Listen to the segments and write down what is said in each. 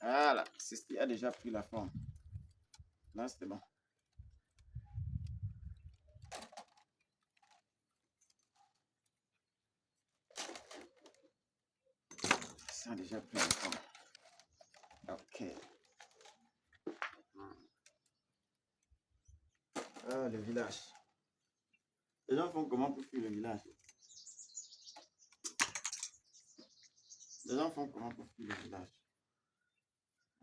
Voilà, ceci a déjà pris la forme. Là, c'est bon. Ça a déjà pris la forme. Ok. Ah, le village. Les gens font comment pour fuir le village? Les gens font comment pour fuir le village?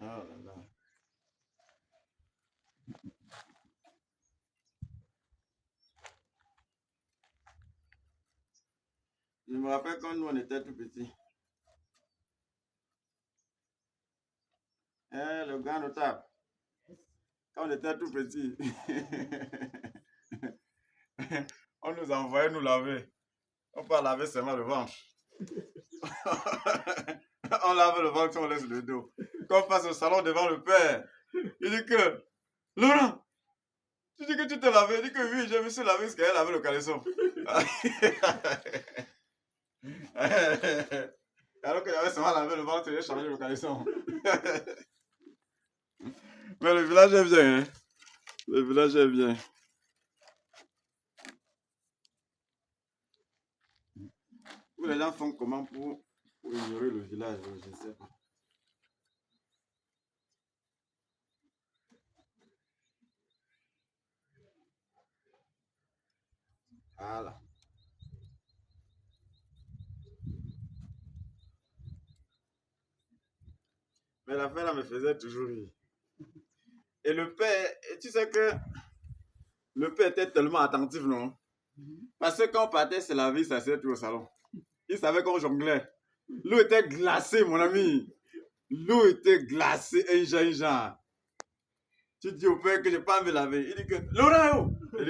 Oh là là. Je me rappelle quand nous on était tout petits. Le grand notable, quand on était tout petits, on nous envoyait nous laver. On peut laver seulement le ventre. On lave le ventre, on laisse le dos. Quand on passe au salon devant le père, il dit que, Laurent, tu dis que tu t'es lavé. Il dit que oui, je me suis lavé parce qu'elle avait le caleçon. Alors qu'il avait seulement lavé le ventre, il a changé le caleçon. Mais le village est bien, hein. Le village est bien. Où les gens font comment pour ignorer le village, je ne sais pas. Voilà. Mais l'affaire là me faisait toujours rire. Et le père, tu sais que le père était tellement attentif, non? Parce que quand on partait se laver, il s'asseyait tout au salon. Il savait qu'on jonglait. L'eau était glacée, mon ami. L'eau était glacée, un genre. Tu dis au père que je n'ai pas me laver. Il dit que, Laurent, on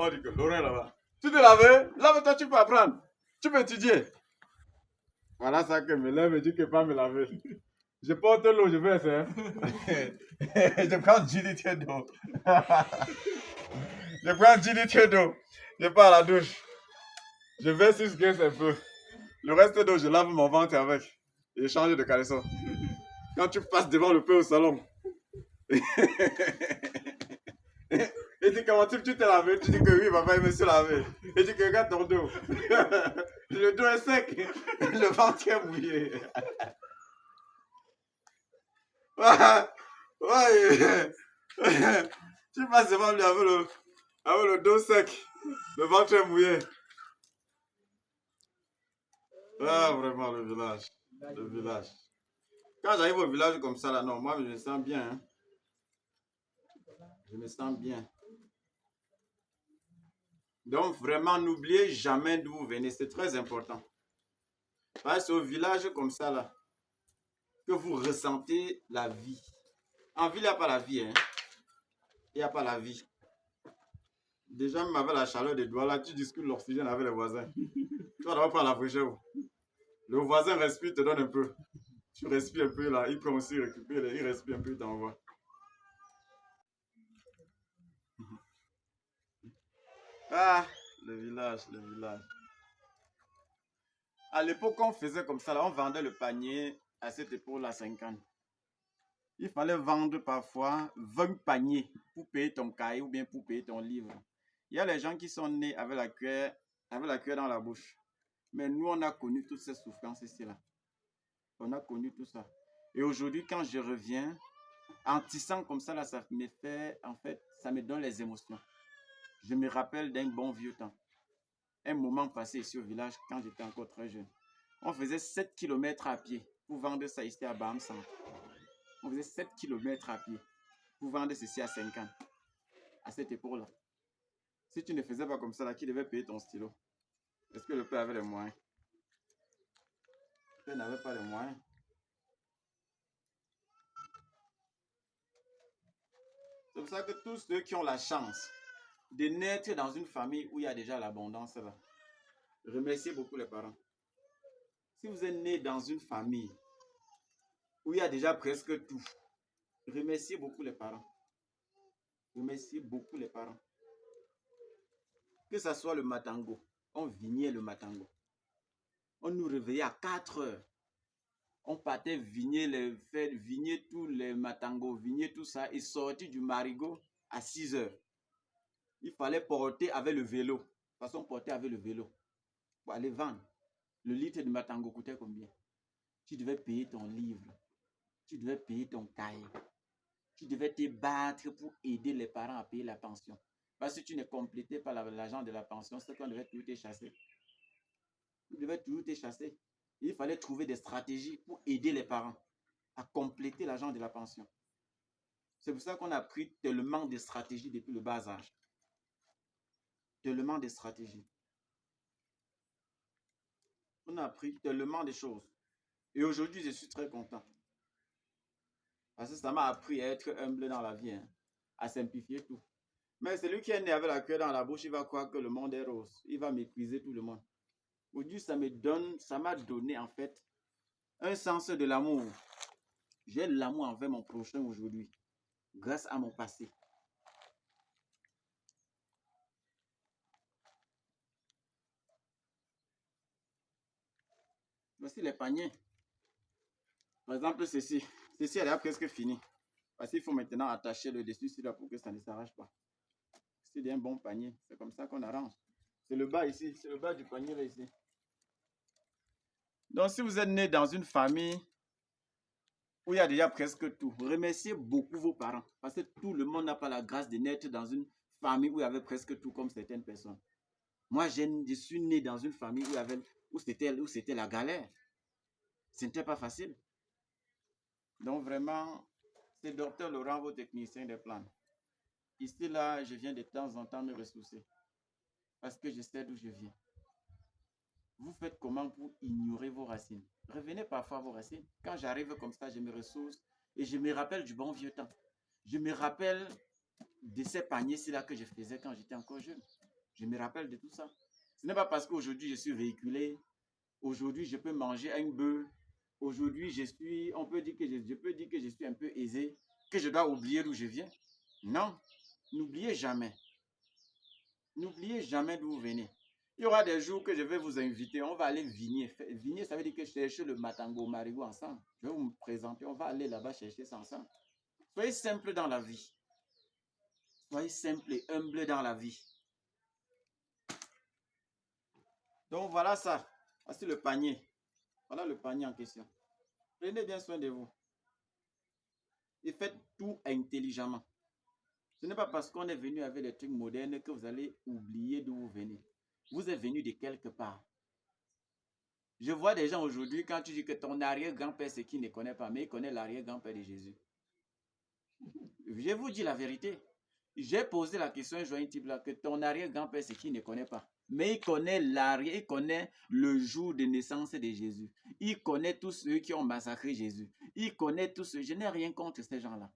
dit que Laurent là-bas. Tu te laves? Lave-toi, tu peux apprendre. Tu peux étudier. Voilà ça que me lève et dit que pas me laver. Je porte l'eau, je vais essayer. Je prends 10 litres d'eau. Je prends 10 litres d'eau. Je pars à la douche. Je vais sur ce un peu. Le reste d'eau, je lave mon ventre avec. Et je change de caleçon. Quand tu passes devant le père au salon. Et dit comment tu t'es lavé? Tu dis que oui, papa, il me suis lavé. Et dit que regarde ton dos. Le dos est sec. Le ventre est mouillé. Ouais. Tu passes devant lui avec le dos sec. Le ventre est mouillé. Ah, vraiment, le village. Le village. Quand j'arrive au village comme ça, là, non, moi, je me sens bien. Hein. Je me sens bien. Donc, vraiment, n'oubliez jamais d'où vous venez. C'est très important. Parce que c'est au village comme ça, là, que vous ressentez la vie. En ville, il n'y a pas la vie. Hein. Il n'y a pas la vie. Déjà, même avec la chaleur des doigts, là, tu discutes l'oxygène avec les voisins. Tu vas d'abord prendre la fraîcheur. Le voisin respire, te donne un peu. Tu respires un peu, là, il prend aussi, récupère, il respire un peu, il t'envoie. Ah, le village, le village. À l'époque, on faisait comme ça, là, on vendait le panier à cette époque-là, 50. Il fallait vendre parfois 20 paniers pour payer ton cahier ou bien pour payer ton livre. Il y a les gens qui sont nés avec la cuillère dans la bouche. Mais nous, on a connu toutes ces souffrances ici-là. On a connu tout ça. Et aujourd'hui, quand je reviens, en tissant comme ça, là, ça me fait, en fait, ça me donne les émotions. Je me rappelle d'un bon vieux temps. Un moment passé ici au village quand j'étais encore très jeune. On faisait 7 km à pied pour vendre ça ici à Baham Centre. On faisait 7 km à pied pour vendre ceci à 50 à cette époque-là. Si tu ne faisais pas comme ça, là, qui devait payer ton stylo? Est-ce que le père avait les moyens? Le père n'avait pas les moyens. C'est pour ça que tous ceux qui ont la chance de naître dans une famille où il y a déjà l'abondance, là, remerciez beaucoup les parents. Si vous êtes né dans une famille où il y a déjà presque tout, remerciez beaucoup les parents. Remerciez beaucoup les parents. Que ce soit le matango, on vignait le matango. On nous réveillait à 4 heures. On partait vigner tous les matangos, vigner tout ça, et sortir du marigot à 6 heures. Il fallait porter avec le vélo. De toute façon, porter avec le vélo. Pour aller vendre. Le litre de matango coûtait combien? Tu devais payer ton livre. Tu devais payer ton cahier. Tu devais te battre pour aider les parents à payer la pension. Parce que tu ne complétais pas l'argent de la pension, c'est qu'on devait toujours te chasser. Tu devais toujours te chasser. Il fallait trouver des stratégies pour aider les parents à compléter l'argent de la pension. C'est pour ça qu'on a appris tellement de stratégies depuis le bas âge. Tellement de stratégies. On a appris tellement de choses. Et aujourd'hui, je suis très content. Parce que ça m'a appris à être humble dans la vie, hein, à simplifier tout. Mais celui qui est né avec la queue dans la bouche, il va croire que le monde est rose. Il va mépriser tout le monde. Aujourd'hui, ça m'a donné en fait un sens de l'amour. J'ai l'amour envers mon prochain aujourd'hui, grâce à mon passé. Voici les paniers. Par exemple, ceci. Ceci, elle est presque fini. Parce qu'il faut maintenant attacher le dessus là pour que ça ne s'arrache pas. C'est un bon panier. C'est comme ça qu'on arrange. C'est le bas ici. C'est le bas du panier là ici. Donc, si vous êtes né dans une famille où il y a déjà presque tout, remerciez beaucoup vos parents. Parce que tout le monde n'a pas la grâce de naître dans une famille où il y avait presque tout comme certaines personnes. Moi, je suis né dans une famille où c'était la galère. Ce n'était pas facile. Donc, vraiment, c'est Dr Laurent, vos techniciens des plans. Ici, là, je viens de temps en temps me ressourcer. Parce que je sais d'où je viens. Vous faites comment pour ignorer vos racines? Revenez parfois à vos racines. Quand j'arrive comme ça, je me ressource et je me rappelle du bon vieux temps. Je me rappelle de ces paniers-ci là que je faisais quand j'étais encore jeune. Je me rappelle de tout ça. Ce n'est pas parce qu'aujourd'hui je suis véhiculé, aujourd'hui je peux manger un bœuf, aujourd'hui on peut dire que je peux dire que je suis un peu aisé, que je dois oublier d'où je viens. Non, n'oubliez jamais. N'oubliez jamais d'où vous venez. Il y aura des jours que je vais vous inviter, on va aller vigner. Vigner, ça veut dire que chercher le matango marigot ensemble. Je vais vous me présenter, on va aller là-bas chercher ça ensemble. Soyez simple dans la vie. Soyez simple et humble dans la vie. Donc voilà ça. Voici le panier. Voilà le panier en question. Prenez bien soin de vous. Et faites tout intelligemment. Ce n'est pas parce qu'on est venu avec des trucs modernes que vous allez oublier d'où vous venez. Vous êtes venu de quelque part. Je vois des gens aujourd'hui, quand tu dis que ton arrière-grand-père, c'est qui ne connaît pas, mais il connaît l'arrière-grand-père de Jésus. Je vous dis la vérité. J'ai posé la question à un type là, que ton arrière-grand-père, c'est qui ne connaît pas. Mais il connaît le jour de naissance de Jésus. Il connaît tous ceux qui ont massacré Jésus. Il connaît tous ceux. Je n'ai rien contre ces gens-là.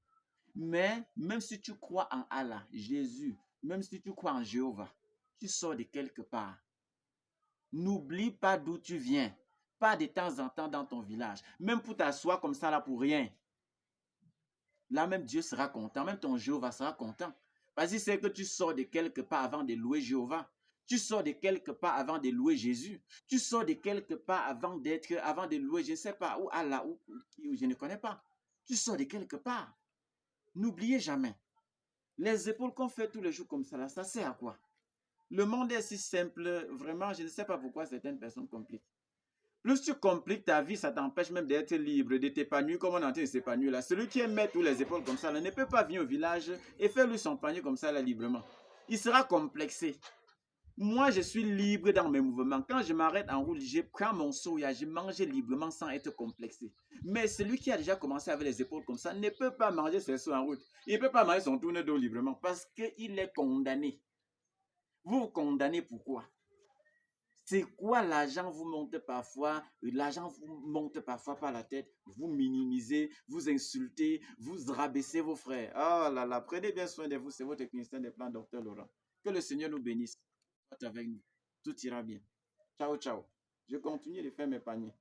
Mais même si tu crois en Allah, Jésus, même si tu crois en Jéhovah, tu sors de quelque part. N'oublie pas d'où tu viens. Pas de temps en temps dans ton village. Même pour t'asseoir comme ça là pour rien. Là même Dieu sera content. Même ton Jéhovah sera content. Parce qu'il sait que tu sors de quelque part avant de louer Jéhovah. Tu sors de quelque part avant de louer Jésus. Tu sors de quelque part avant de louer, je ne sais pas, ou Allah, ou je ne connais pas. Tu sors de quelque part. N'oubliez jamais. Les épaules qu'on fait tous les jours comme ça, là, ça sert à quoi? Le monde est si simple, vraiment, je ne sais pas pourquoi certaines personnes compliquent. Plus tu compliques ta vie, ça t'empêche même d'être libre, de t'épanouir comme on est en train de s'épanouir là. Celui qui met tous les épaules comme ça là, ne peut pas venir au village et faire lui son panier comme ça là librement. Il sera complexé. Moi, je suis libre dans mes mouvements. Quand je m'arrête en route, je prends mon soya, je mange librement sans être complexé. Mais celui qui a déjà commencé avec les épaules comme ça ne peut pas manger ses soins en route. Il ne peut pas manger son tourne d'eau librement parce qu'il est condamné. Vous vous condamnez pourquoi? C'est quoi l'argent vous monte parfois? L'argent vous monte parfois par la tête. Vous minimisez, vous insultez, vous rabaissez vos frères. Oh là là, prenez bien soin de vous. C'est votre technicien des plans, Dr Laurent. Que le Seigneur nous bénisse. Avec nous. Tout ira bien. Ciao, ciao. Je continue de faire mes paniers.